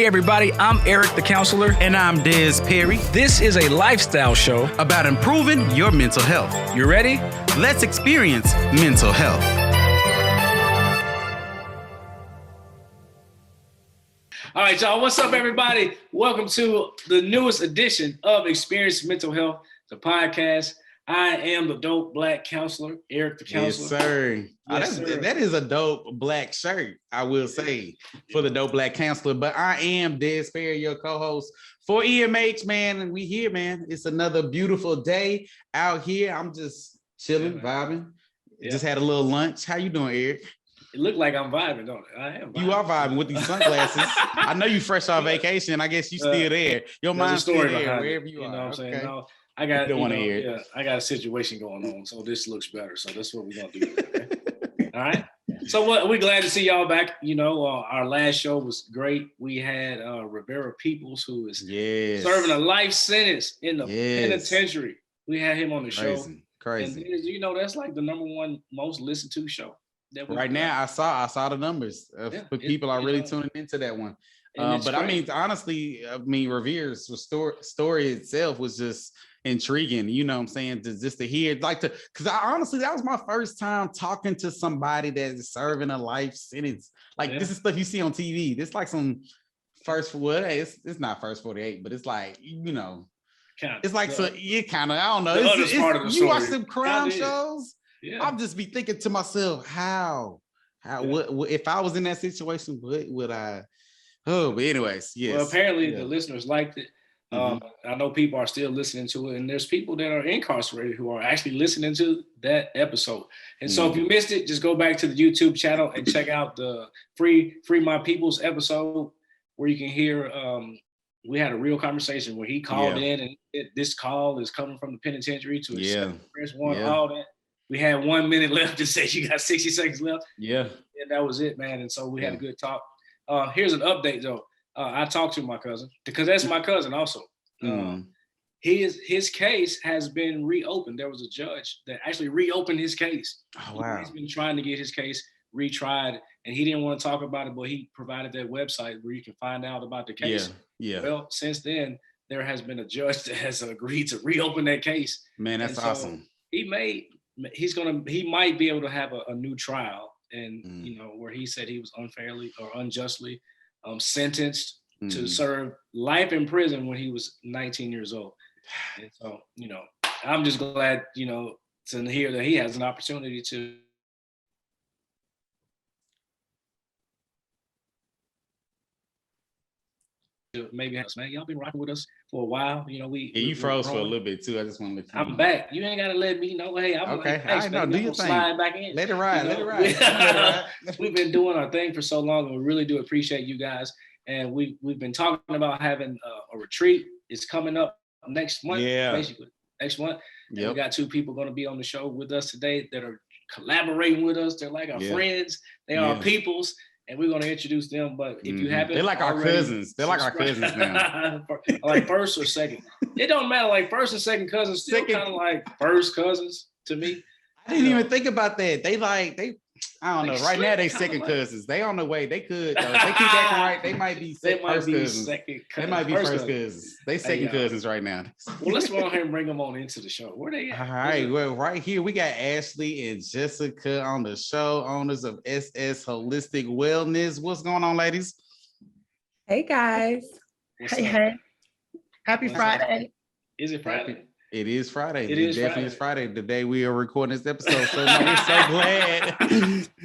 everybody, I'm Eric the Counselor. And I'm Des Perry. This is a lifestyle show about improving your mental health. You ready? Let's experience mental health. All right, y'all. What's up, everybody? Welcome to the newest edition of Experience Mental Health, the podcast. I am the dope black counselor, Eric the Counselor. Yes, sir. Yes, sir. That is a dope black shirt, I will say, for the dope black counselor. But I am Des Perry, your co-host for EMH, man. And we here, man. It's another beautiful day out here. I'm just chilling, vibing. Yeah. Just had a little lunch. How you doing, Eric? It looked like I'm vibing, don't it? I am vibing. You are vibing with these sunglasses. I know you fresh off vacation. I guess you still there. Your mind's still there, wherever you are. You know what I'm saying? No, I got I got a situation going on, so this looks better. So that's what we're gonna do. Okay? All right. So we're glad to see y'all back. You know, our last show was great. We had Rivera Peoples, who is serving a life sentence in the penitentiary. We had him on the show. Crazy. And you know, that's like the number one most listened to show. Right now, I saw the numbers. People are really tuning into that one. But great. I mean, honestly, Rivera's story itself was just intriguing. You know what I'm saying? Just to hear, because honestly, that was my first time talking to somebody that is serving a life sentence. This is stuff you see on TV. This like some it's not First 48, but it's like, you know, it's like kind of, I don't know. You watch some crime shows. Yeah. I'll just be thinking to myself, what if I was in that situation, what would I? Oh, but anyways, yes. Well, apparently the listeners liked it. I know people are still listening to it, and there's people that are incarcerated who are actually listening to that episode. And so if you missed it, just go back to the YouTube channel and check out the Free My Peoples episode, where you can hear we had a real conversation where he called in, and this call is coming from the penitentiary to Express One, all that. We had 1 minute left to say you got 60 seconds left. Yeah. And that was it, man. And so we had a good talk. Here's an update, though. I talked to my cousin, because that's my cousin also. His case has been reopened. There was a judge that actually reopened his case. Oh, wow. He's been trying to get his case retried, and he didn't want to talk about it, but he provided that website where you can find out about the case. Yeah. Well, since then, there has been a judge that has agreed to reopen that case. Man, that's awesome. He might be able to have a new trial, and you know, where he said he was unfairly or unjustly sentenced to serve life in prison when he was 19 years old. And so, you know, I'm just glad, you know, to hear that he has an opportunity to maybe have, man, y'all been rocking with us for a while. You know, you froze for a little bit too. I just want to let you know. I'm back. You ain't gotta let me know. Hey, I'm okay. I know. Do your thing. Slide back in. Let it ride. You know? Let it ride. We've been doing our thing for so long, and we really do appreciate you guys. And we've been talking about having a retreat. It's coming up next month. Yeah. Basically next month. We got 2 people going to be on the show with us today that are collaborating with us. They're like our friends. They are our peoples. And we're going to introduce them. But if you haven't, they're like our cousins. They're like our cousins now. Like first or second. It don't matter. Like first and second cousins still kind of like first cousins to me. I didn't even think about that. I don't know. Right now, they second cousins. They on the way. They could. They keep acting right. They might be first cousins. They might be first cousins. They second cousins right now. Well, let's go ahead and bring them on into the show. Where they at? All right. Well, right here, we got Ashley and Jessica on the show, owners of S&S Holistic Wellness. What's going on, ladies? Hey, guys. Hey. Happy Friday. Is it Friday? It is Friday. It definitely is Friday, the day we are recording this episode. So we're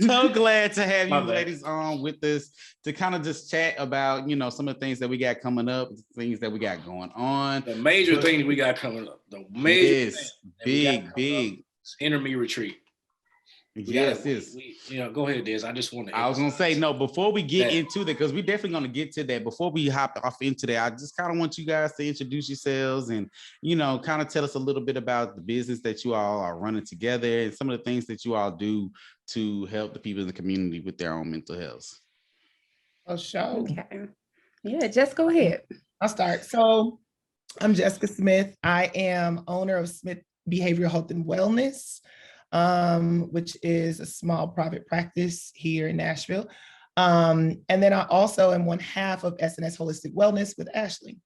so glad to have you ladies on with us to kind of just chat about, you know, some of the things that we got coming up, things that we got going on. The major things we got coming up. The major big Interme retreat. Yes. You know, go ahead, Des. I just want to. I was gonna say no before we get into that, because we're definitely gonna get to that. Before we hop off into that, I just kind of want you guys to introduce yourselves and, you know, kind of tell us a little bit about the business that you all are running together and some of the things that you all do to help the people in the community with their own mental health. Oh, sure. Okay. Yeah, just go ahead. I'll start. So I'm Jessica Smith. I am owner of Smith Behavioral Health and Wellness, which is a small private practice here in Nashville. And then I also am one half of S&S Holistic Wellness with Ashley.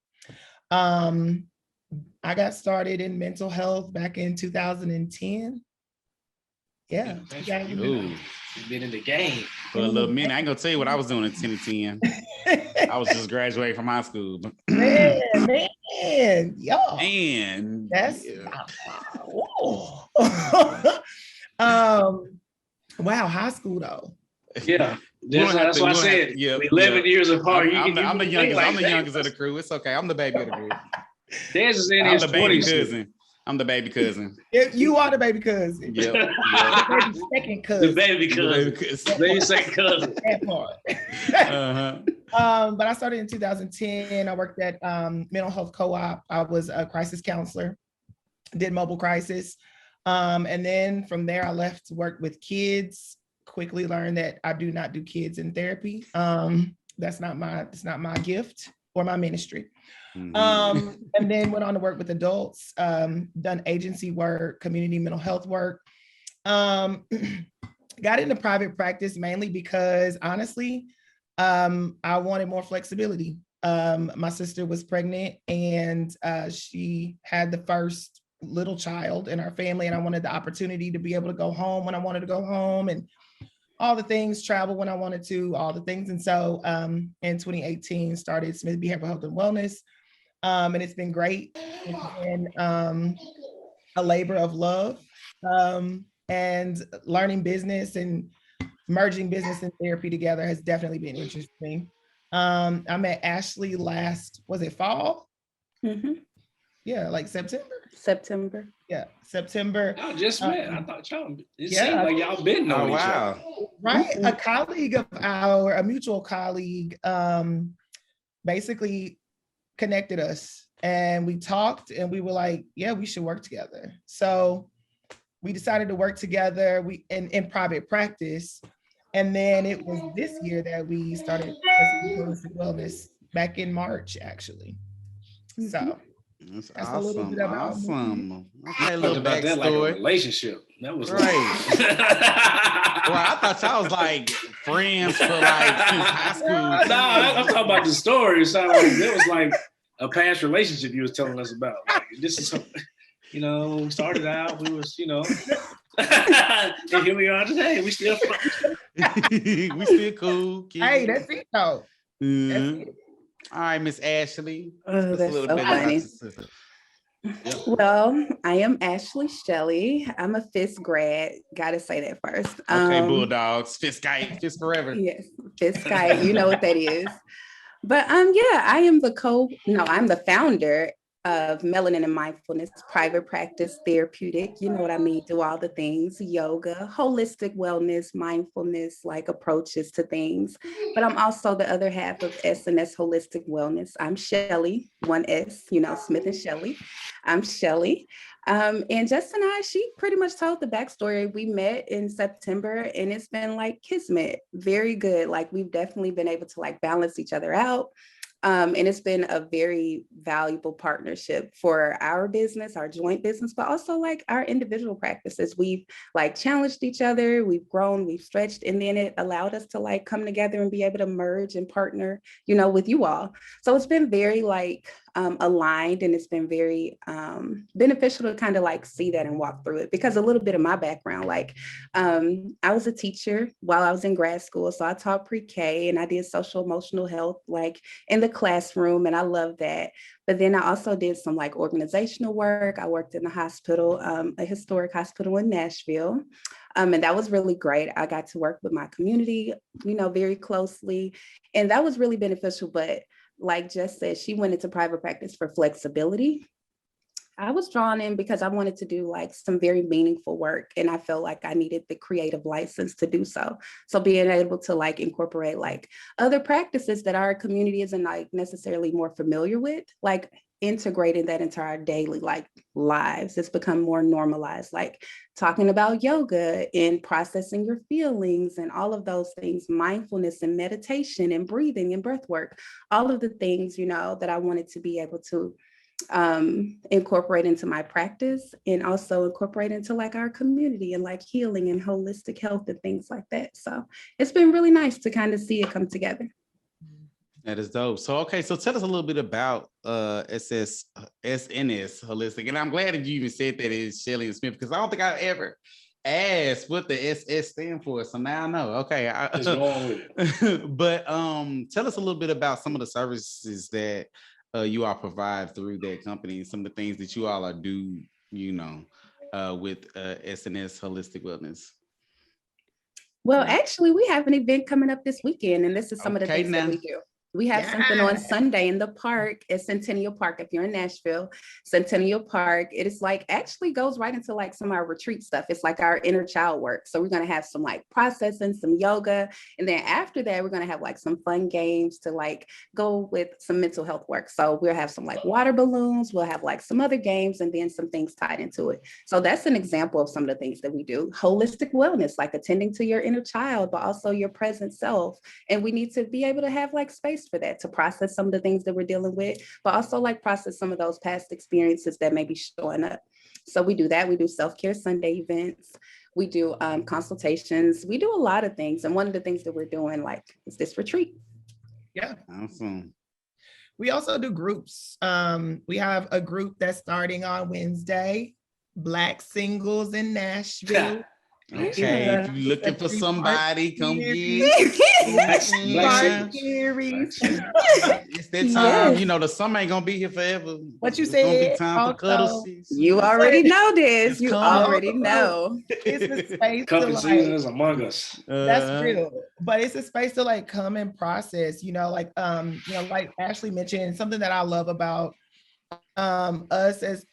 I got started in mental health back in 2010. Yeah. You've been in the game for a little minute. I ain't gonna tell you what I was doing in 2010. I was just graduating from high school. man, y'all. And That's wow, high school though. Yeah. That's what I said. 11 years apart. I'm the youngest. I'm the youngest of the crew. It's okay. I'm the baby of the crew. Dez is in his 20s. I'm the baby cousin. You are the baby cousin. Yep. The second cousin. The baby cousin. The second cousin. That part. But I started in 2010. I worked at mental health co-op. I was a crisis counselor, did mobile crisis. And then from there, I left to work with kids. Quickly learned that I do not do kids in therapy. That's not my gift or my ministry. And then went on to work with adults, done agency work, community mental health work. Got into private practice mainly because honestly, I wanted more flexibility. My sister was pregnant and she had the first little child in our family, and I wanted the opportunity to be able to go home when I wanted to go home and all the things, travel when I wanted to, all the things. And so in 2018, started Smith Behavioral Health and Wellness. And it's been great. It's been a labor of love, and learning business and merging business and therapy together has definitely been interesting. I met Ashley was it fall? Mm-hmm. Yeah, like September. Yeah, September. Y'all just met. I thought it seemed like y'all been knowing each other. Right. A colleague of a mutual colleague, basically connected us, and we talked and we were like, yeah, we should work together. So we decided to work together in private practice. And then it was this year that we started Holistic Wellness back in March, actually. So that's awesome. A little bit about okay, a little about that like a relationship. That was right. I thought y'all was like friends for like since high school. No, I'm talking about the story. It sounded like there was like a past relationship you was telling us about. Like, this is something, when we started out, we was, and here we are today. We still we still cool. Hey, that's it though. Mm-hmm. All right, Miss Ashley. That's so funny. Well, I am Ashley Shelley. I'm a FISC grad. Gotta say that first. Okay, Bulldogs. FISC guy, FISC forever. Yes, FISC guy. You know what that is. But I am I'm the founder of Melanin and Mindfulness Private Practice Therapeutic. You know what I mean? Do all the things, yoga, holistic wellness, mindfulness, like approaches to things. But I'm also the other half of S&S Holistic Wellness. I'm Shelley, one S, Smith and Shelley. I'm Shelley. And Jess and she pretty much told the backstory. We met in September and it's been like kismet, very good. Like we've definitely been able to like balance each other out. And it's been a very valuable partnership for our business, our joint business, but also like our individual practices. We've like challenged each other, we've grown, we've stretched, and then it allowed us to like come together and be able to merge and partner, with you all. So it's been very like aligned, and it's been very beneficial to kind of like see that and walk through it, because a little bit of my background, like I was a teacher while I was in grad school. So I taught pre-K and I did social emotional health, like in the classroom, and I love that. But then I also did some like organizational work. I worked in the hospital, a historic hospital in Nashville. And that was really great. I got to work with my community, very closely. And that was really beneficial. But like Jess said, she went into private practice for flexibility. I was drawn in because I wanted to do like some very meaningful work, and I felt like I needed the creative license to do so. So being able to like incorporate like other practices that our community isn't like necessarily more familiar with, like integrating that into our daily like lives. It's become more normalized, like talking about yoga and processing your feelings and all of those things, mindfulness and meditation and breathing and breath work, all of the things, that I wanted to be able to incorporate into my practice, and also incorporate into like our community and like healing and holistic health and things like that. So it's been really nice to kind of see it come together. That is dope. So, okay, so tell us a little bit about S&S Holistic. And I'm glad that you even said that it's Shelly and Smith, because I don't think I ever asked what the SS stand for. So now I know. Okay. But tell us a little bit about some of the services that you all provide through that company, and some of the things that you all are do, with S&S Holistic Wellness. Well, actually, we have an event coming up this weekend, and this is some of the things that we do. We have something on Sunday in the park at Centennial Park. If you're in Nashville, Centennial Park, it is like actually goes right into like some of our retreat stuff. It's like our inner child work. So we're going to have some like processing, some yoga. And then after that, we're going to have like some fun games to like go with some mental health work. So we'll have some like water balloons. We'll have like some other games and then some things tied into it. So that's an example of some of the things that we do. Holistic wellness, like attending to your inner child, but also your present self. And we need to be able to have like space for that, to process some of the things that we're dealing with, but also like process some of those past experiences that may be showing up. So we do that. We do self-care Sunday events. We do consultations. We do a lot of things. And one of the things that we're doing like is this retreat. Yeah. Awesome. We also do groups. We have a group that's starting on Wednesday, Black Singles in Nashville. Okay, if you're looking for somebody, come get it's that time. Yes. The summer ain't gonna be here forever. What you It's gonna said be time for cuddle. You already know this. It's You coming. already know. It's a space Cuffing to season like, is among us. that's real, but it's a space to like come and process, like Ashley mentioned, something that I love about us as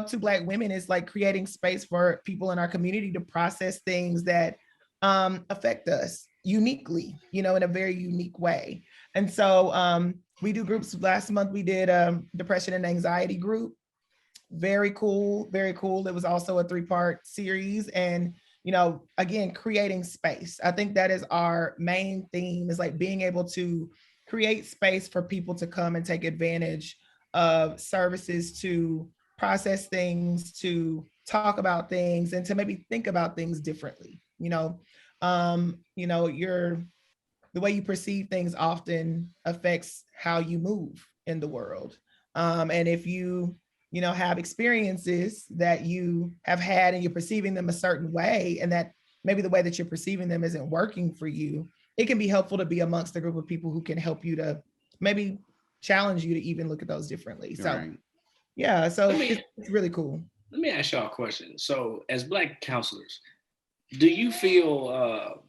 two Black women is like creating space for people in our community to process things that affect us uniquely, in a very unique way. And so we do groups. Last month we did depression and anxiety group. Very cool, very cool. It was also a 3-part series, and again, creating space. I think that is our main theme, is like being able to create space for people to come and take advantage of services to process things, to talk about things, and to maybe think about things differently. The way you perceive things often affects how you move in the world. And if you have experiences that you have had and you're perceiving them a certain way, and that maybe the way that you're perceiving them isn't working for you, it can be helpful to be amongst a group of people who can help you to maybe challenge you to even look at those differently. So right. Yeah, so it's really cool. Let me ask y'all a question. So as Black counselors, do you feel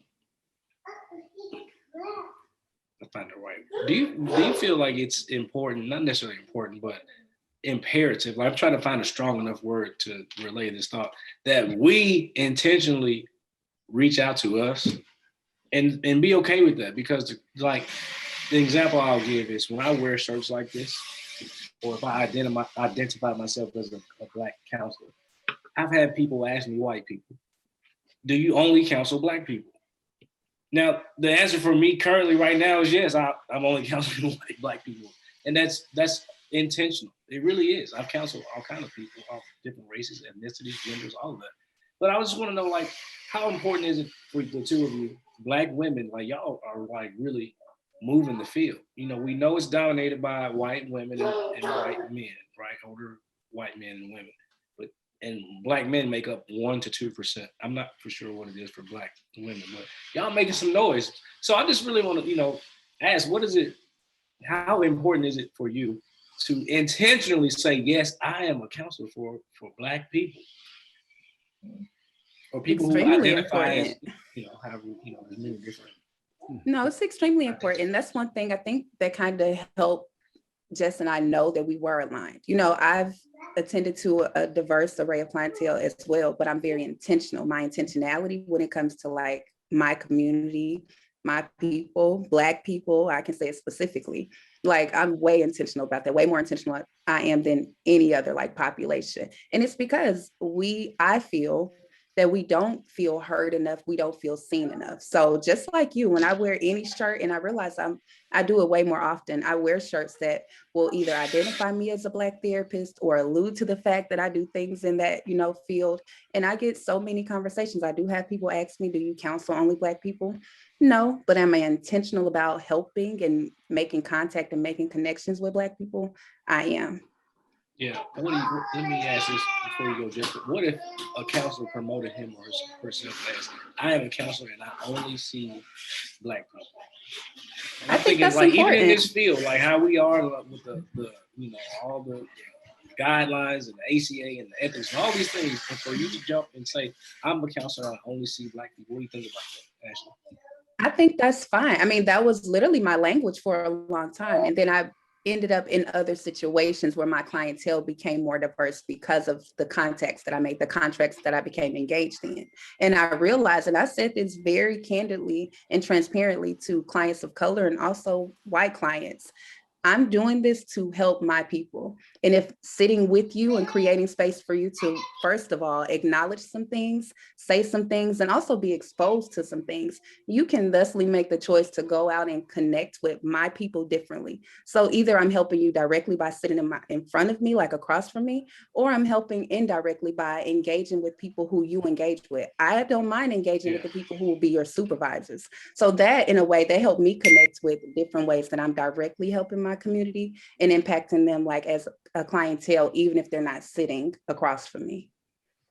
I find it right. Do you feel like it's important, not necessarily important, but imperative? Like, I'm trying to find a strong enough word to relay this thought, that we intentionally reach out to us and be okay with that, because like the example I'll give is when I wear shirts like this, or if I identify myself as a Black counselor, I've had people ask me, white people, do you only counsel Black people? Now, the answer for me currently right now is yes, I'm only counseling white Black people. And that's intentional. It really is. I've counseled all kinds of people, all different races, ethnicities, genders, all of that. But I just want to know, like, how important is it for the two of you, Black women, like y'all are like really moving the field? We know it's dominated by white women and white men, right? Older white men and women. And Black men make up 1% to 2%. I'm not for sure what it is for Black women, but y'all making some noise. So I just really want to, ask, how important is it for you to intentionally say, yes, I am a counselor for Black people, or people Extremely who identify important. as, however, there's many different. No, it's extremely important. That's one thing I think that kind of helped Jess and I know that we were aligned. I've attended to a diverse array of clientele as well, but I'm very intentional. My intentionality when it comes to like my community, my people, Black people, I can say it specifically, like I'm way intentional about that, way more intentional I am than any other like population. And it's because I feel that we don't feel heard enough, we don't feel seen enough. So just like you, when I wear any shirt, and I realize I do it way more often, I wear shirts that will either identify me as a Black therapist or allude to the fact that I do things in that, field. And I get so many conversations. I do have people ask me, do you counsel only Black people? No, but am I intentional about helping and making contact and making connections with Black people? I am. Yeah. Let me ask this before you go, Jessica. What if a counselor promoted him or herself as, I am a counselor and I only see Black people? And I think that's like important. even in this field, like how we are with the all the guidelines and the ACA and the ethics and all these things, and for you to jump and say, I'm a counselor, I only see Black people. What do you think about that, Ashley? I think that's fine. I mean, that was literally my language for a long time. And then I ended up in other situations where my clientele became more diverse because of the contacts that I made, the contracts that I became engaged in. And I realized, and I said this very candidly and transparently to clients of color and also white clients, I'm doing this to help my people. And if sitting with you and creating space for you to, first of all, acknowledge some things, say some things, and also be exposed to some things, you can thusly make the choice to go out and connect with my people differently. So either I'm helping you directly by sitting in front of me, like across from me, or I'm helping indirectly by engaging with people who you engage with. I don't mind engaging with the people who will be your supervisors. So that, in a way, they help me connect with different ways that I'm directly helping my community and impacting them like as a clientele, even if they're not sitting across from me.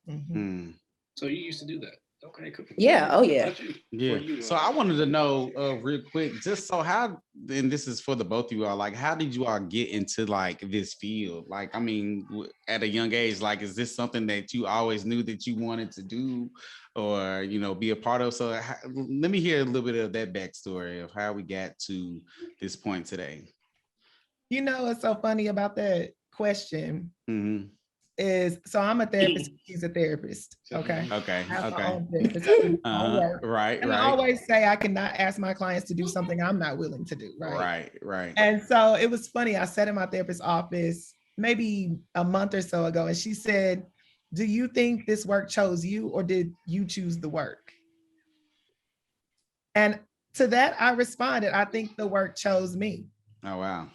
Mm-hmm. So you used to do that? Okay, cool. Yeah. Oh yeah. Yeah. So I wanted to know real quick, just so how, and this is for the both of you all, like, how did you all get into like this field? Like, I mean, at a young age, like, is this something that you always knew that you wanted to do or, be a part of? So let me hear a little bit of that backstory of how we got to this point today. What's so funny about that question Mm-hmm. is, so I'm a therapist, he's a therapist. Okay. Okay. I have my Okay. own therapist. I do my own work. Right. And right. I always say I cannot ask my clients to do something I'm not willing to do. Right. Right. Right. And so it was funny. I sat in my therapist's office maybe a month or so ago, and she said, do you think this work chose you or did you choose the work? And to that, I responded, I think the work chose me. Oh, wow.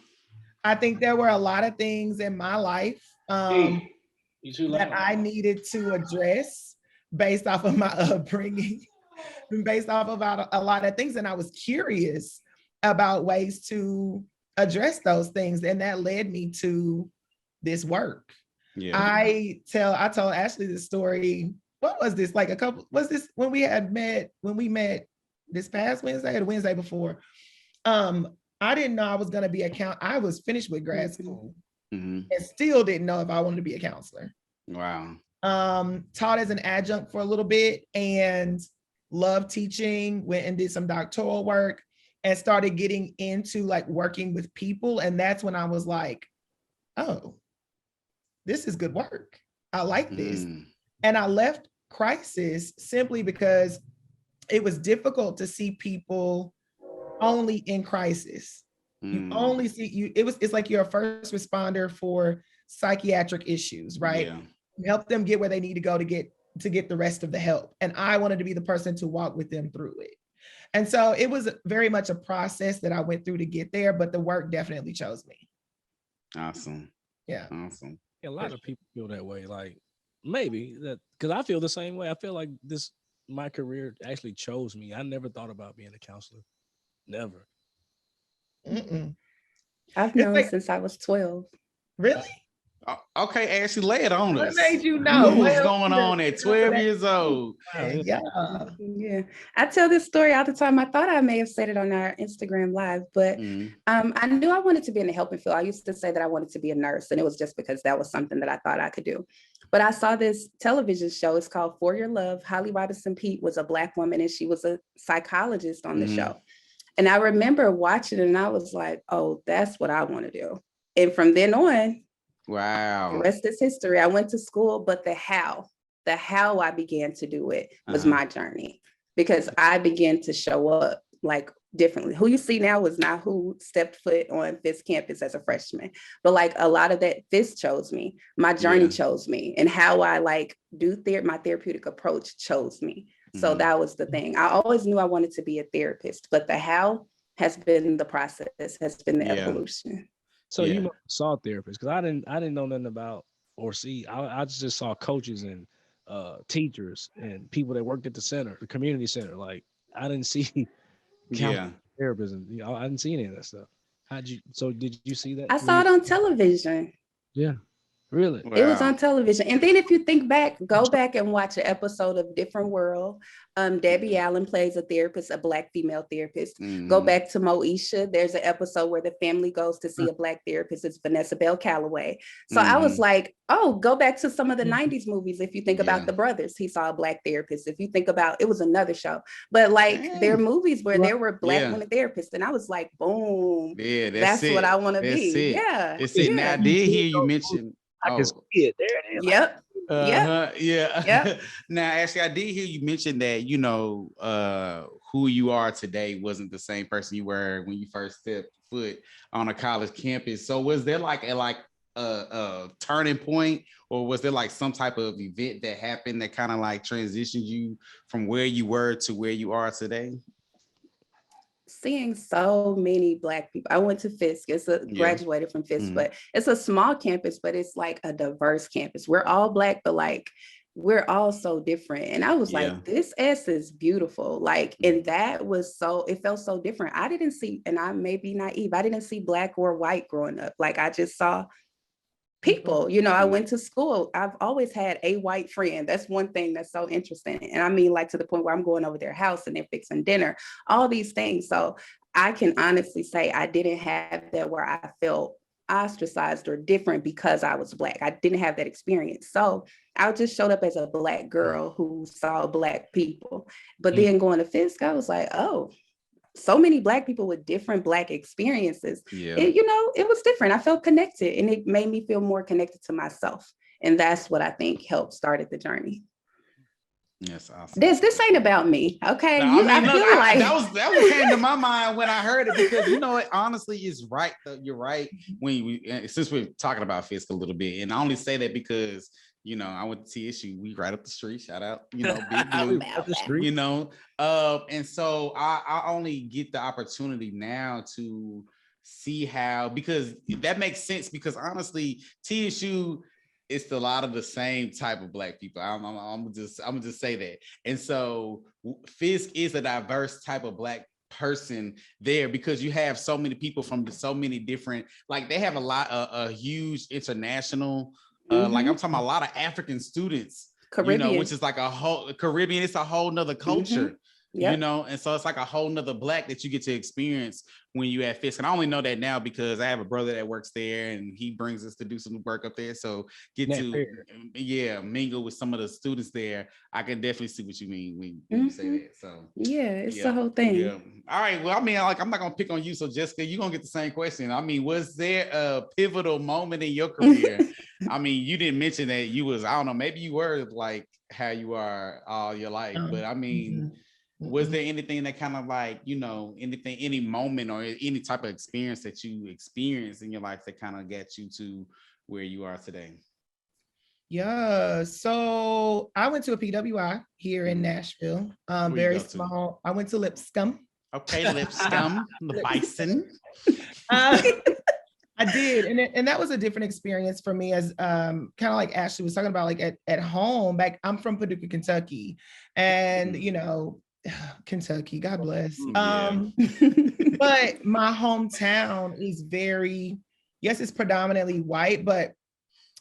I think there were a lot of things in my life that I needed to address based off of my upbringing, based off of a lot of things. And I was curious about ways to address those things. And that led me to this work. Yeah. I told Ashley this story. What was this? Was this when we met this past Wednesday or the Wednesday before? I didn't know I was going to be I was finished with grad school and still didn't know if I wanted to be a counselor. Wow. Taught as an adjunct for a little bit and loved teaching, went and did some doctoral work and started getting into like working with people. And that's when I was like, oh, this is good work. I like this. And I left crisis simply because it was difficult to see people only in crisis. You only see it's like you're a first responder for psychiatric issues, right? Yeah. You help them get where they need to go to get the rest of the help. And I wanted to be the person to walk with them through it. And so it was very much a process that I went through to get there, but the work definitely chose me. Awesome. Yeah. Awesome. A lot of people feel that way. Like maybe that, because I feel the same way. I feel like my career actually chose me. I never thought about being a counselor. Never. I've known since I was 12. Really? Okay, Ashley, lay it on us. What made you know? What was going on at 12 years old? Yeah. I tell this story all the time. I thought I may have said it on our Instagram live, but I knew I wanted to be in the helping field. I used to say that I wanted to be a nurse, and it was just because that was something that I thought I could do. But I saw this television show. It's called For Your Love. Holly Robinson Peete was a Black woman, and she was a psychologist on the show. And I remember watching it, and I was like, oh, that's what I want to do. And from then on, wow, the rest is history. I went to school, but the how I began to do it was my journey, because I began to show up like differently. Who you see now is not who stepped foot on Fisk campus as a freshman, but like a lot of that Fisk chose me, my journey chose me, and how I like do my therapeutic approach chose me. So that was the thing. I always knew I wanted to be a therapist, but the how has been the process, has been the evolution. So you saw therapists, because I didn't know nothing about or see. I just saw coaches and teachers and people that worked at the center, the community center. Like I didn't see therapists, and I didn't see any of that stuff. Did you see that? I saw it on television. Yeah. Really? Wow. It was on television. And then if you think back, go back and watch an episode of Different World. Debbie Allen plays a therapist, a Black female therapist. Go back to Moesha. There's an episode where the family goes to see a Black therapist. It's Vanessa Bell Calloway. So I was like, oh, go back to some of the 90s movies. If you think about The Brothers, he saw a Black therapist. If you think about, it was another show. But like there are movies where there were Black women therapists. And I was like, boom, that's what I want to be. Yeah. That's it. Now I did hear you mention. I can see it. There it is. Yep. Now, actually, I did hear you mention that, you know, who you are today wasn't the same person you were when you first stepped foot on a college campus. So was there like a turning point, or was there like some type of event that happened that kind of like transitioned you from where you were to where you are today? Seeing so many Black people. I went to Fisk. Graduated from Fisk, but it's a small campus, but it's like a diverse campus. We're all Black, but like we're all so different. And I was like, this S is beautiful. Like, and that was it felt so different. I didn't see, and I may be naive, I didn't see Black or white growing up. Like I just saw people, you know, I went to school. I've always had a white friend. That's one thing that's so interesting. And I mean, like to the point where I'm going over their house and they're fixing dinner, all these things. So I can honestly say I didn't have that where I felt ostracized or different because I was Black. I didn't have that experience. So I just showed up as a Black girl who saw Black people. But then going to Fisk, I was like, oh, so many Black people with different Black experiences. It was different. I felt connected, and it made me feel more connected to myself. And that's what I think helped started the journey. Yes, awesome. This ain't about me, okay? No, that was what came to my mind when I heard it, because you know it honestly is right. You're right. Since we're talking about Fisk a little bit, and I only say that because you know, I went to TSU. We right up the street. Shout out, you know, Big Blue. Up the street. You know, and so I only get the opportunity now to see how, because that makes sense. Because honestly, TSU is a lot of the same type of Black people. I'm gonna just say that. And so Fisk is a diverse type of Black person there, because you have so many people from so many different. Like they have a huge international. Like I'm talking about a lot of African students, Caribbean. You know, which is like a whole Caribbean. It's a whole nother culture, you know, and so it's like a whole nother Black that you get to experience when you at Fisk. And I only know that now because I have a brother that works there, and he brings us to do some work up there. So mingle with some of the students there. I can definitely see what you mean when you say that. So it's the whole thing. Yeah. All right. Well, I mean, like I'm not gonna pick on you, so Jessica, you're gonna get the same question. I mean, was there a pivotal moment in your career? I mean, you didn't mention that you was, I don't know, maybe you were like how you are all your life, but I mean, was there anything that kind of like, you know, any moment or any type of experience that you experienced in your life that kind of got you to where you are today? Yeah, so I went to a PWI here in Nashville, very small. I went to Lipscomb. Okay, Lipscomb, the Bison. I did, and that was a different experience for me, as kind of like Ashley was talking about, like at home. Back, I'm from Paducah, Kentucky, and you know, Kentucky, God bless. But my hometown is it's predominantly white, but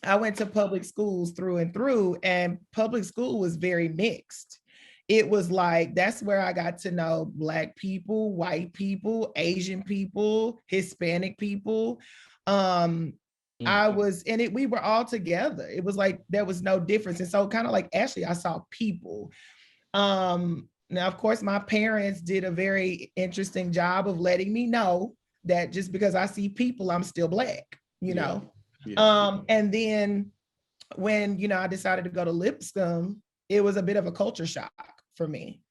I went to public schools through and through, and public school was very mixed. It was like, that's where I got to know Black people, white people, Asian people, Hispanic people. We were all together. It was like, there was no difference. And so kind of like Ashley, I saw people. Now, of course, my parents did a very interesting job of letting me know that just because I see people, I'm still Black, you know? And then when, you know, I decided to go to Lipscomb, it was a bit of a culture shock for me.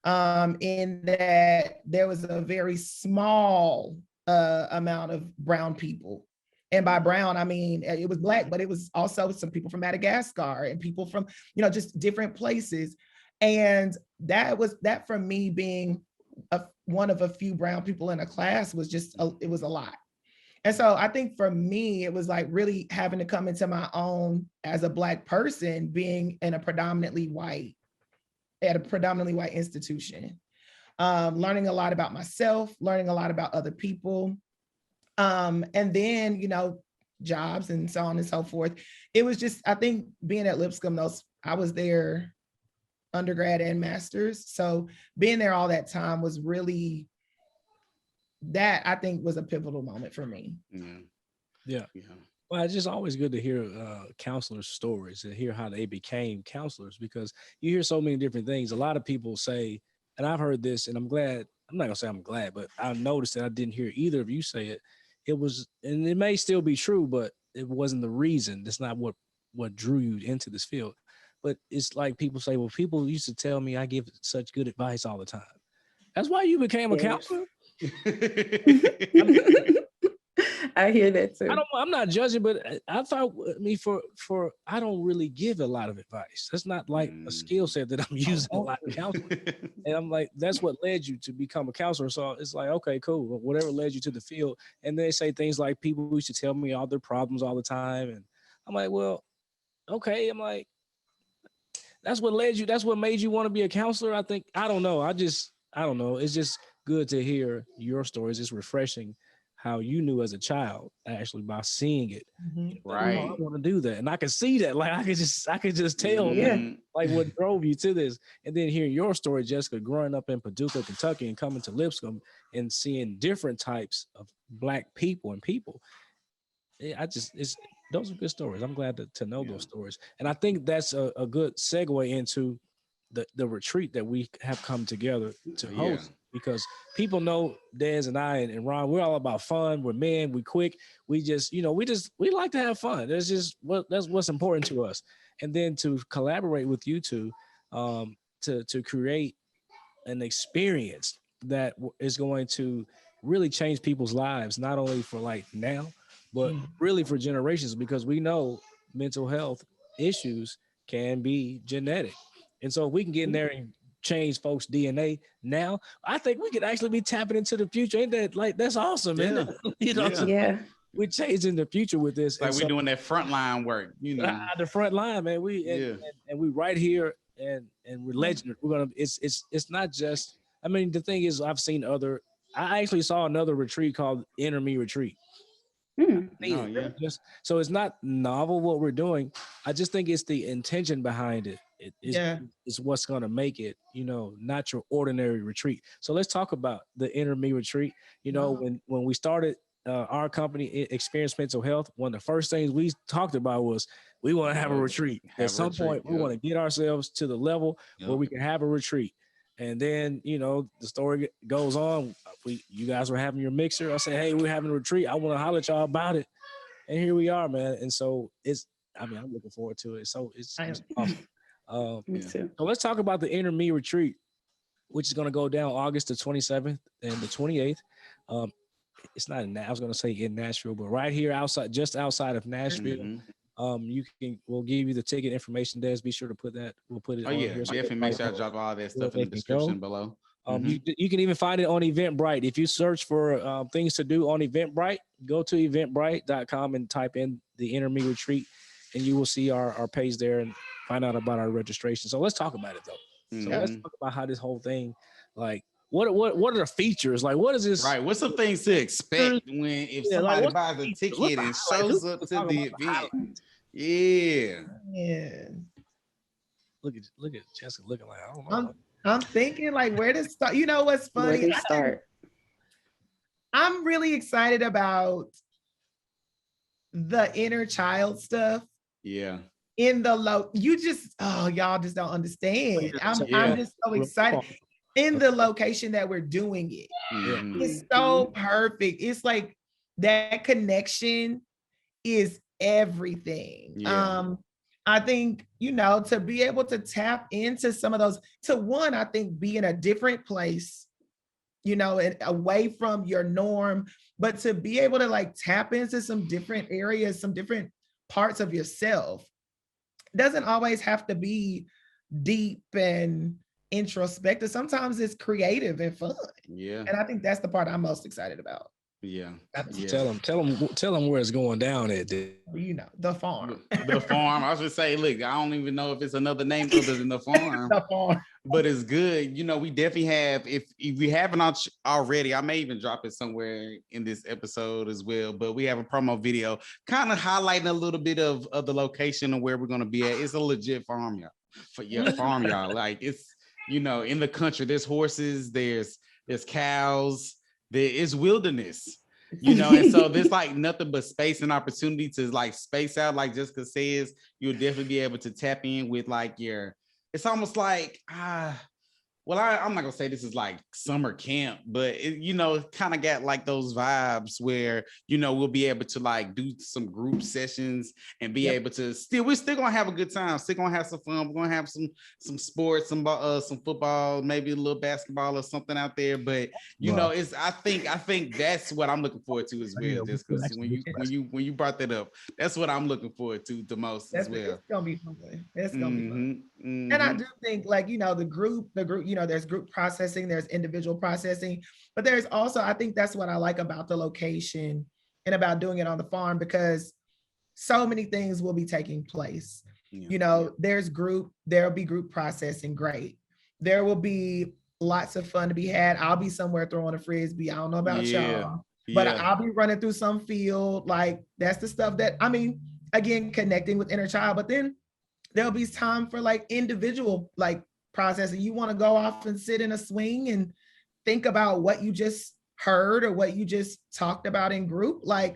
in that there was a very small amount of brown people. And by brown, I mean, it was Black, but it was also some people from Madagascar and people from, just different places. And that for me, being one of a few brown people in a class, was it was a lot. And so I think for me, it was like really having to come into my own as a Black person, being in at a predominantly white institution, learning a lot about myself, learning a lot about other people. And then, jobs and so on and so forth. It was just, I think being at Lipscomb, I was there undergrad and master's. So being there all that time was really, that I think was a pivotal moment for me. Yeah. Well, it's just always good to hear counselors' stories and hear how they became counselors, because you hear so many different things. A lot of people say, and I've heard this, and I'm not gonna say I'm glad, but I noticed that I didn't hear either of you say it. It was, and it may still be true, but it wasn't the reason. That's not what drew you into this field. But it's like people say, well, people used to tell me I give such good advice all the time. That's why you became a counselor? I hear that too. I'm not judging, but I thought, I don't really give a lot of advice. That's not like a skill set that I'm using a lot in counseling. And I'm like, that's what led you to become a counselor. So it's like, okay, cool. Whatever led you to the field. And they say things like, people used to tell me all their problems all the time. And I'm like, well, okay. I'm like, that's what led you. That's what made you want to be a counselor. I think, I don't know. I don't know. It's just good to hear your stories. It's refreshing how you knew as a child, actually, by seeing it. Right. I want to do that. And I can see that. Like, I could just tell like what drove you to this. And then hearing your story, Jessica, growing up in Paducah, Kentucky, and coming to Lipscomb and seeing different types of Black people and people. Those are good stories. I'm glad to know those stories. And I think that's a good segue into the retreat that we have come together to host, because people know Des and I and Ron, we're all about fun. We're men, we quick. We just, we like to have fun. That's what's important to us. And then to collaborate with you two, to create an experience that is going to really change people's lives, not only for like now, but really for generations, because we know mental health issues can be genetic. And so if we can get in there and change folks' DNA now, I think we could actually be tapping into the future. Ain't that like, that's awesome, man? We're changing the future with this. Like we're doing that frontline work, the front line, man. And we right here, and we're legend. We're gonna. It's not just. I mean, the thing is, I actually saw another retreat called Inner Me Retreat. So it's not novel what we're doing. I just think it's the intention behind it. It's what's going to make it, not your ordinary retreat. So let's talk about the Inner Me Retreat. When we started our company, Experience Mental Health, one of the first things we talked about was we want to have a retreat. At some point, we want to get ourselves to the level where we can have a retreat. And then, the story goes on. You guys were having your mixer. I said, hey, we're having a retreat. I want to holler at y'all about it. And here we are, man. And so I'm looking forward to it. So it's awesome. Me too. So let's talk about the Inner Me Retreat, which is going to go down August the 27th and the 28th. It's not I was going to say in Nashville, but right here just outside of Nashville. We'll give you the ticket information, Des. Be sure to put that. We'll put it on here. Definitely make sure I drop all that stuff in the description below. You can even find it on Eventbrite. If you search for things to do on Eventbrite, go to eventbrite.com and type in the Inner Me Retreat, and you will see our page there and find out about our registration. So let's talk about it though. So let's talk about how this whole thing, like, what are the features? Like, what is this? Right. What's some things to expect if somebody buys a ticket and shows up to the event? Yeah. Look at Jessica looking like, I don't know. I'm thinking like where to start. You know what's funny? Where to start? I'm really excited about the inner child stuff. Yeah. In the y'all just don't understand. I'm just so excited. In the location that we're doing it. It's so perfect. It's like that connection is everything. I think, you know, to be able to tap into some of those, to one, I think be in a different place, you know, and away from your norm, but to be able to like tap into some different areas, some different parts of yourself. It doesn't always have to be deep and introspective. Sometimes it's creative and fun. Yeah. And I think that's the part I'm most excited about. Yeah. Tell them where it's going down at. You know, the farm. The farm. I was just say, look, I don't even know if it's another name other than the farm. The farm. But it's good. You know, we definitely have, if we haven't already, I may even drop it somewhere in this episode as well, but we have a promo video kind of highlighting a little bit of the location and where we're going to be at. It's a legit farm, y'all. Farm, y'all. Like, it's, you know, in the country, there's horses, there's cows, there is wilderness, you know, and so there's like nothing but space and opportunity to like space out. Like Jessica says, you'll definitely be able to tap in with like it's almost like, well, I'm not gonna say this is like summer camp, but it, you know, kind of got like those vibes where, you know, we'll be able to like do some group sessions and be able to we're still gonna have a good time, still gonna have some fun. We're gonna have some sports, some football, maybe a little basketball or something out there. But you know, I think that's what I'm looking forward to as well. Just because when you brought that up, that's what I'm looking forward to the most as well. It's gonna be fun. It's gonna be fun. And I do think, like, you know, the group, you know, there's group processing, there's individual processing, but there's also, I think that's what I like about the location and about doing it on the farm, because so many things will be taking place. You know, there'll be group processing, great. There will be lots of fun to be had. I'll be somewhere throwing a frisbee. I don't know about y'all, but I'll be running through some field. Like, that's the stuff that, I mean, again, connecting with inner child, but then there'll be time for like individual like processing. You want to go off and sit in a swing and think about what you just heard or what you just talked about in group, like,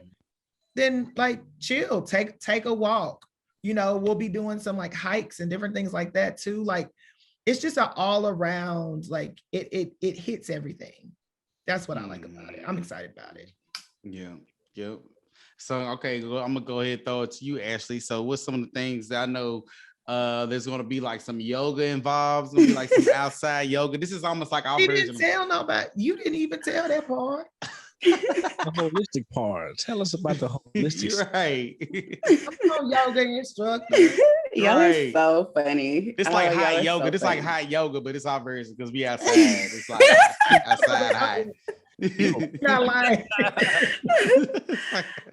then like chill, take a walk. You know, we'll be doing some like hikes and different things like that too. Like, it's just an all around, like it hits everything. That's what I like about it. I'm excited about it. Yeah. Yep. So, okay, well, I'm gonna go ahead and throw it to you, Ashley. So what's some of the things that I know there's gonna be like some yoga involved, gonna be like some outside yoga. This is almost like our version. You didn't even tell that part. The holistic part. Tell us about the holistic. You're right. Yoga instructor. Y'all are so funny. It's like hot yoga. It's like hot yoga, but it's our version because we outside. It's like outside hot. Not lying.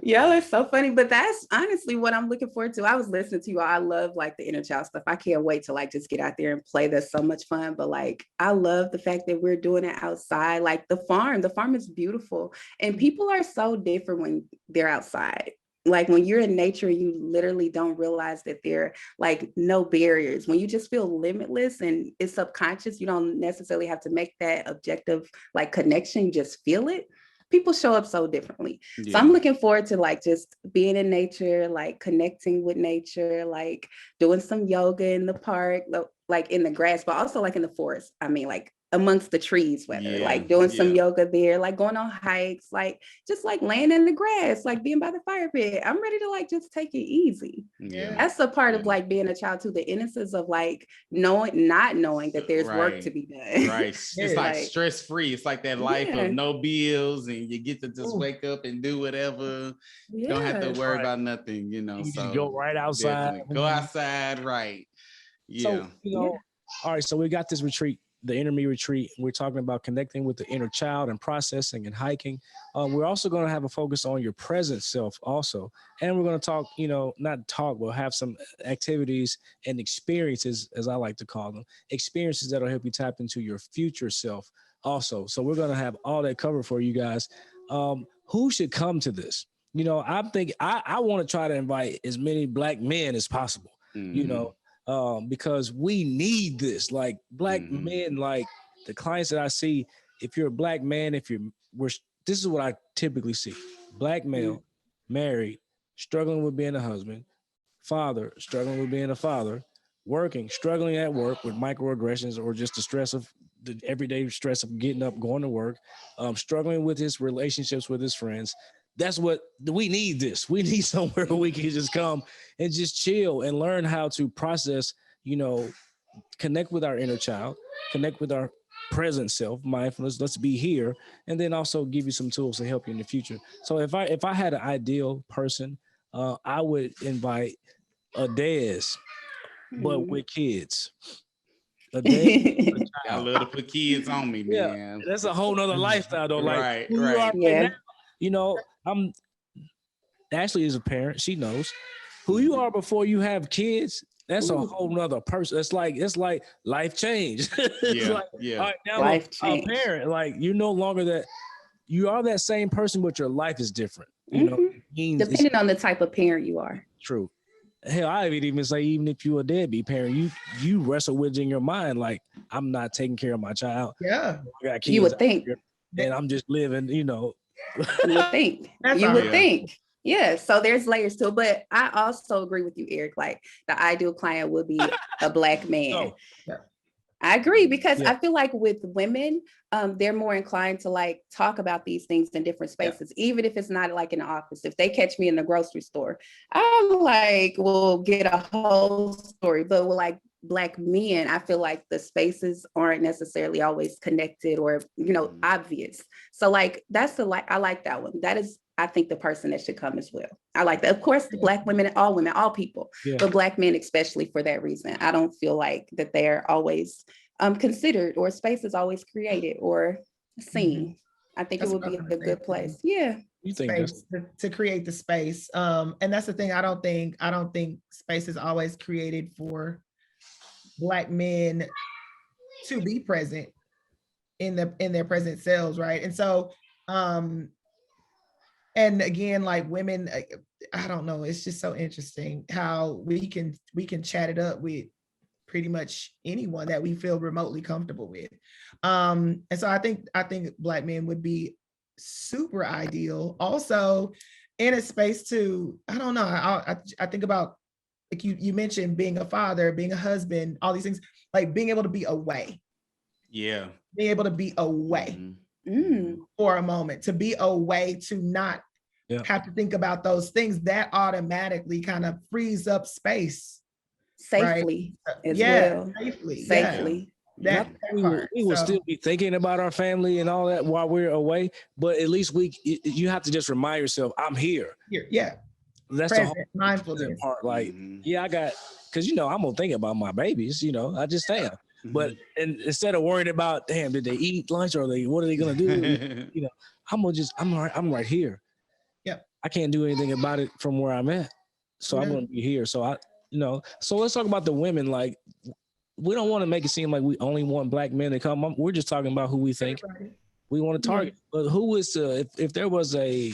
Y'all are so funny, but that's honestly what I'm looking forward to. I was listening to you all. I love like the inner child stuff. I can't wait to like just get out there and play. That's so much fun. But like, I love the fact that we're doing it outside. Like the farm is beautiful, and people are so different when they're outside. Like when you're in nature, you literally don't realize that there are like no barriers. When you just feel limitless and it's subconscious, you don't necessarily have to make that objective like connection, you just feel it. People show up so differently. Yeah. So I'm looking forward to like just being in nature, like connecting with nature, like doing some yoga in the park, like in the grass, but also like in the forest. I mean, like amongst the trees, like doing some yoga there, like going on hikes, like just like laying in the grass, like being by the fire pit. I'm ready to like just take it easy. That's the part of like being a child too, the innocence of like not knowing that there's work to be done. Right. It's like stress-free. It's like that life of no bills, and you get to just wake up and do whatever. You don't have to worry about nothing, you know. You so go right outside. Go outside, right. So, you know, all right, so we got this retreat, the Inner Me retreat. We're talking about connecting with the inner child and processing and hiking. We're also going to have a focus on your present self also. And we're going to talk, you know, not talk, we'll have some activities and experiences, as I like to call them, experiences that'll help you tap into your future self also. So we're going to have all that covered for you guys. Who should come to this? You know, I'm thinking I want to try to invite as many Black men as possible, you know, because we need this, like Black men, like the clients that I see. If you're a Black man, this is what I typically see: Black male, married, struggling with being a husband, father, struggling with being a father, working, struggling at work with microaggressions or just the everyday stress of getting up, going to work, struggling with his relationships with his friends, that's what we need. We need somewhere where we can just come and just chill and learn how to process, connect with our inner child, connect with our present self, mindfulness, let's be here, and then also give you some tools to help you in the future. So if I had an ideal person, I would invite a Des, but with kids. A Des, I love to put kids on me, man. That's a whole nother lifestyle though. Like right, who you are Yeah. now, I'm Ashley is a parent, she knows who you are before you have kids. That's a whole nother person. It's like life change. It's like, all right, now Life I'm a change. parent. Like you're no longer that. You are that same person, but your life is different. Depending on the type of parent you are. True. Hell, I would even say, even if you're a deadbeat parent, you wrestle with in your mind, like I'm not taking care of my child. Yeah, I got kids You would think. and I'm just living. You would think. You would think. Yeah, so there's layers to it, but I also agree with you, Eric. Like the ideal client would be a Black man. No. Yeah. I agree because I feel like with women, they're more inclined to like talk about these things in different spaces, even if it's not like in the office. If they catch me in the grocery store, I'm like, we'll get a whole story. But with like Black men, I feel like the spaces aren't necessarily always connected or obvious. So like I like that one. That is, I think, the person that should come as well. I like that. Of course, the Black women, all people, but Black men, especially for that reason. I don't feel like that they're always considered or space is always created or seen. I think it would be a good place. Yeah. You think space to create the space. And that's the thing. I don't think space is always created for Black men to be present in their present selves, right? And so and again, like women, I don't know, it's just so interesting how we can chat it up with pretty much anyone that we feel remotely comfortable with. And so I think Black men would be super ideal. Also in a space to, I don't know, I think about, like you mentioned being a father, being a husband, all these things, like being able to be away. Yeah. Being able to be away for a moment, to be away, to not have to think about those things, that automatically kind of frees up space. Safely right? as well. Safely. Yeah. We will still be thinking about our family and all that while we're away, but at least you have to just remind yourself, I'm here. Yeah. That's present, the whole mindfulness part. Like, I got, because I'm gonna think about my babies. I just am. But and instead of worrying about, damn, did they eat lunch or what are they gonna do? I'm right here. Yep. I can't do anything about it from where I'm at, so I'm gonna be here. So so let's talk about the women. Like, we don't want to make it seem like we only want Black men to come. We're just talking about who we think we want to target. But who is if there was a,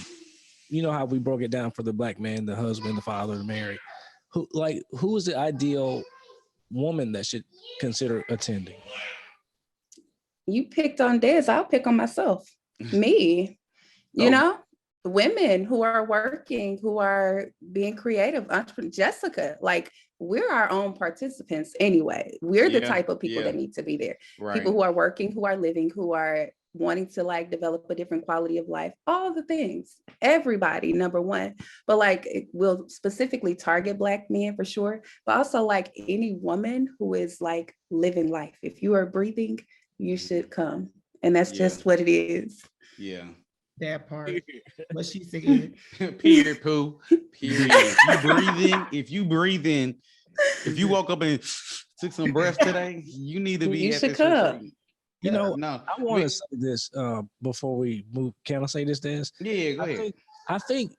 how we broke it down for the Black man, the husband, the father, the married, who is the ideal woman that should consider attending? You picked on Des, I'll pick on myself. Me, women who are working, who are being creative, Jessica, like we're our own participants anyway. We're the type of people that need to be there. Right. People who are working, who are living, who are wanting to like develop a different quality of life, all the things, everybody, number one. But like it will specifically target Black men for sure, but also like any woman who is like living life. If you are breathing, you should come. And that's just what it is. Yeah. That part. What she said. Period, poo. Period. If you breathe in, if you woke up and took some breath today, you need to be. You should come. Retreat. I want to say this before we move. Can I say this, Des? Yeah, go ahead. I think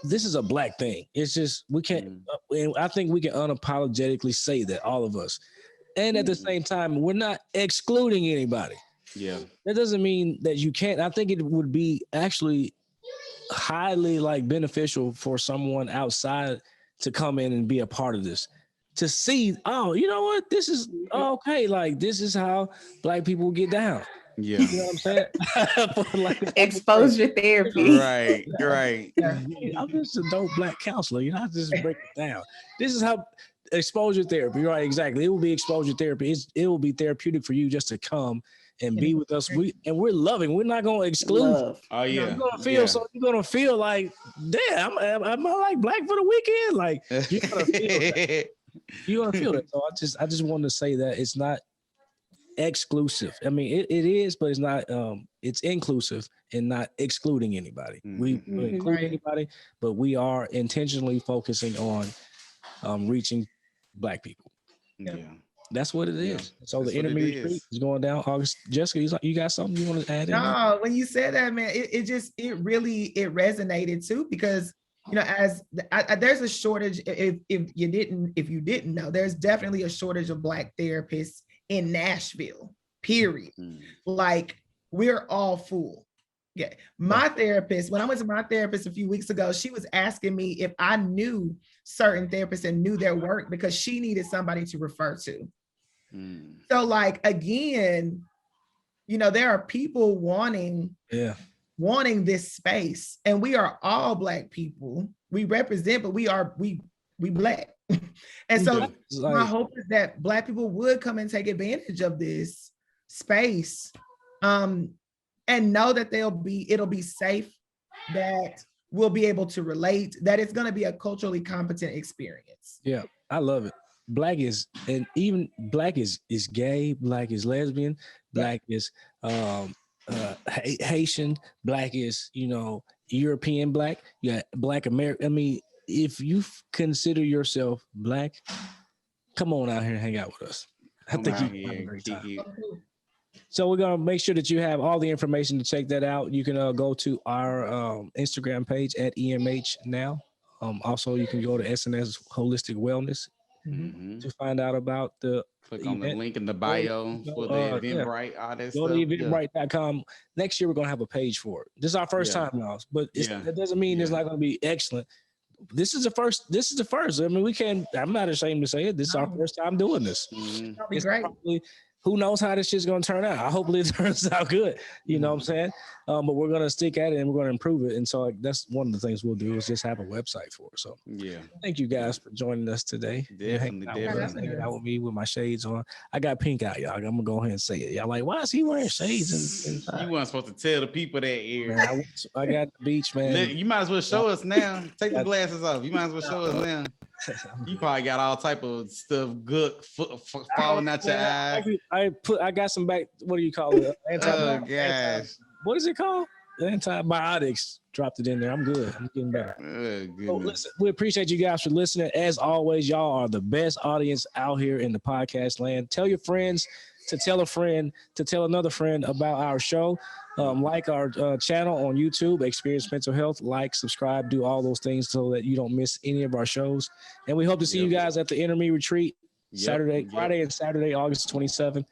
this is a Black thing. It's just we can't. I think we can unapologetically say that, all of us, and at the same time, we're not excluding anybody. Yeah, that doesn't mean that you can't. I think it would be actually highly like beneficial for someone outside to come in and be a part of this. To see, oh, you know what? This is okay. Like, this is how Black people get down. Yeah. You know what I'm saying? Exposure therapy. Right. I'm just a dope Black counselor. I just break it down. This is how exposure therapy, right? Exactly. It will be exposure therapy. It will be therapeutic for you just to come and be with us. We're loving. We're not going to exclude. Love. Oh yeah. You're gonna feel so. You're gonna feel like, damn, am I like black for the weekend? Like you're gonna feel that. You're gonna feel it. So I just wanted to say that it's not exclusive. I mean, it is, but it's not. It's inclusive and not excluding anybody. We include anybody, but we are intentionally focusing on reaching black people. Yeah. That's what it is. Yeah. So That's the intermediate retreat is going down August. Jessica, you got something you want to add in? No, when you said that, man, it really resonated too, because there's a shortage. If you didn't know, there's definitely a shortage of Black therapists in Nashville. Period. Like we're all full. Yeah, my therapist, when I went to my therapist a few weeks ago, she was asking me if I knew certain therapists and knew their work because she needed somebody to refer to. So like, again, there are people wanting this space, and we are all Black people. We represent, but we Black. And so my hope is that Black people would come and take advantage of this space, and know that it'll be safe, that we'll be able to relate, that it's going to be a culturally competent experience. Yeah, I love it. Black is gay, Black is lesbian, Black is Haitian, Black is European Black, Black American. I mean, if you consider yourself Black, come on out here and hang out with us. I think you can have a great time. So we're gonna make sure that you have all the information to check that out. You can go to our Instagram page at EMH Now. Also, you can go to S&S Holistic Wellness to find out about the Click on the link in the bio for the Eventbrite. All that go stuff. to eventbrite.com. Next year, we're going to have a page for it. This is our first time now, but that doesn't mean it's not going to be excellent. This is the first. I mean, I'm not ashamed to say it. This is our first time doing this. That'll be great. Who knows how this shit's gonna turn out? Hopefully it turns out good. You know what I'm saying? But we're gonna stick at it and we're gonna improve it. And so that's one of the things we'll do is just have a website for it. So thank you guys for joining us today. Definitely. Hanging out with me with my shades on. I got pink out, y'all. I'm gonna go ahead and say it. Y'all like, why is he wearing shades? You weren't supposed to tell the people that here. I got the beach, man. You might as well show us now. Take the glasses off. You might as well show us now. You probably got all type of stuff good falling out your eyes. I got some back. What do you call it? What is it called? Antibiotics. Dropped it in there. I'm good. I'm getting better. So listen, we appreciate you guys for listening. As always, y'all are the best audience out here in the podcast land. Tell your friends to tell a friend to tell another friend about our show. Like our channel on YouTube, Experience Mental Health. Like, subscribe, do all those things so that you don't miss any of our shows. And we hope to see you guys at the Intermediate Retreat Friday and Saturday, August 27th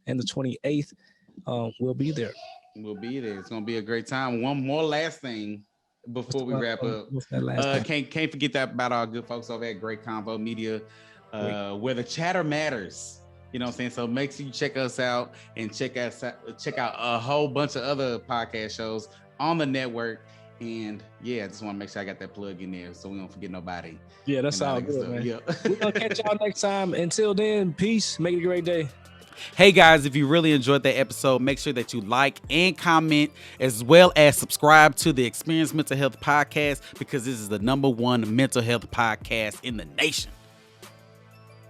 and the 28th. We'll be there. It's gonna be a great time. One more last thing before we wrap up. Can't forget that about our good folks over at Great Convo Media, where the chatter matters. You know what I'm saying? So make sure you check us out and check out a whole bunch of other podcast shows on the network. And I just want to make sure I got that plug in there so we don't forget nobody. Yeah, that's all good, man. Yeah. We're gonna catch y'all next time. Until then, peace. Make it a great day. Hey guys, if you really enjoyed that episode, make sure that you like and comment, as well as subscribe to the Experience Mental Health Podcast, because this is the #1 mental health podcast in the nation.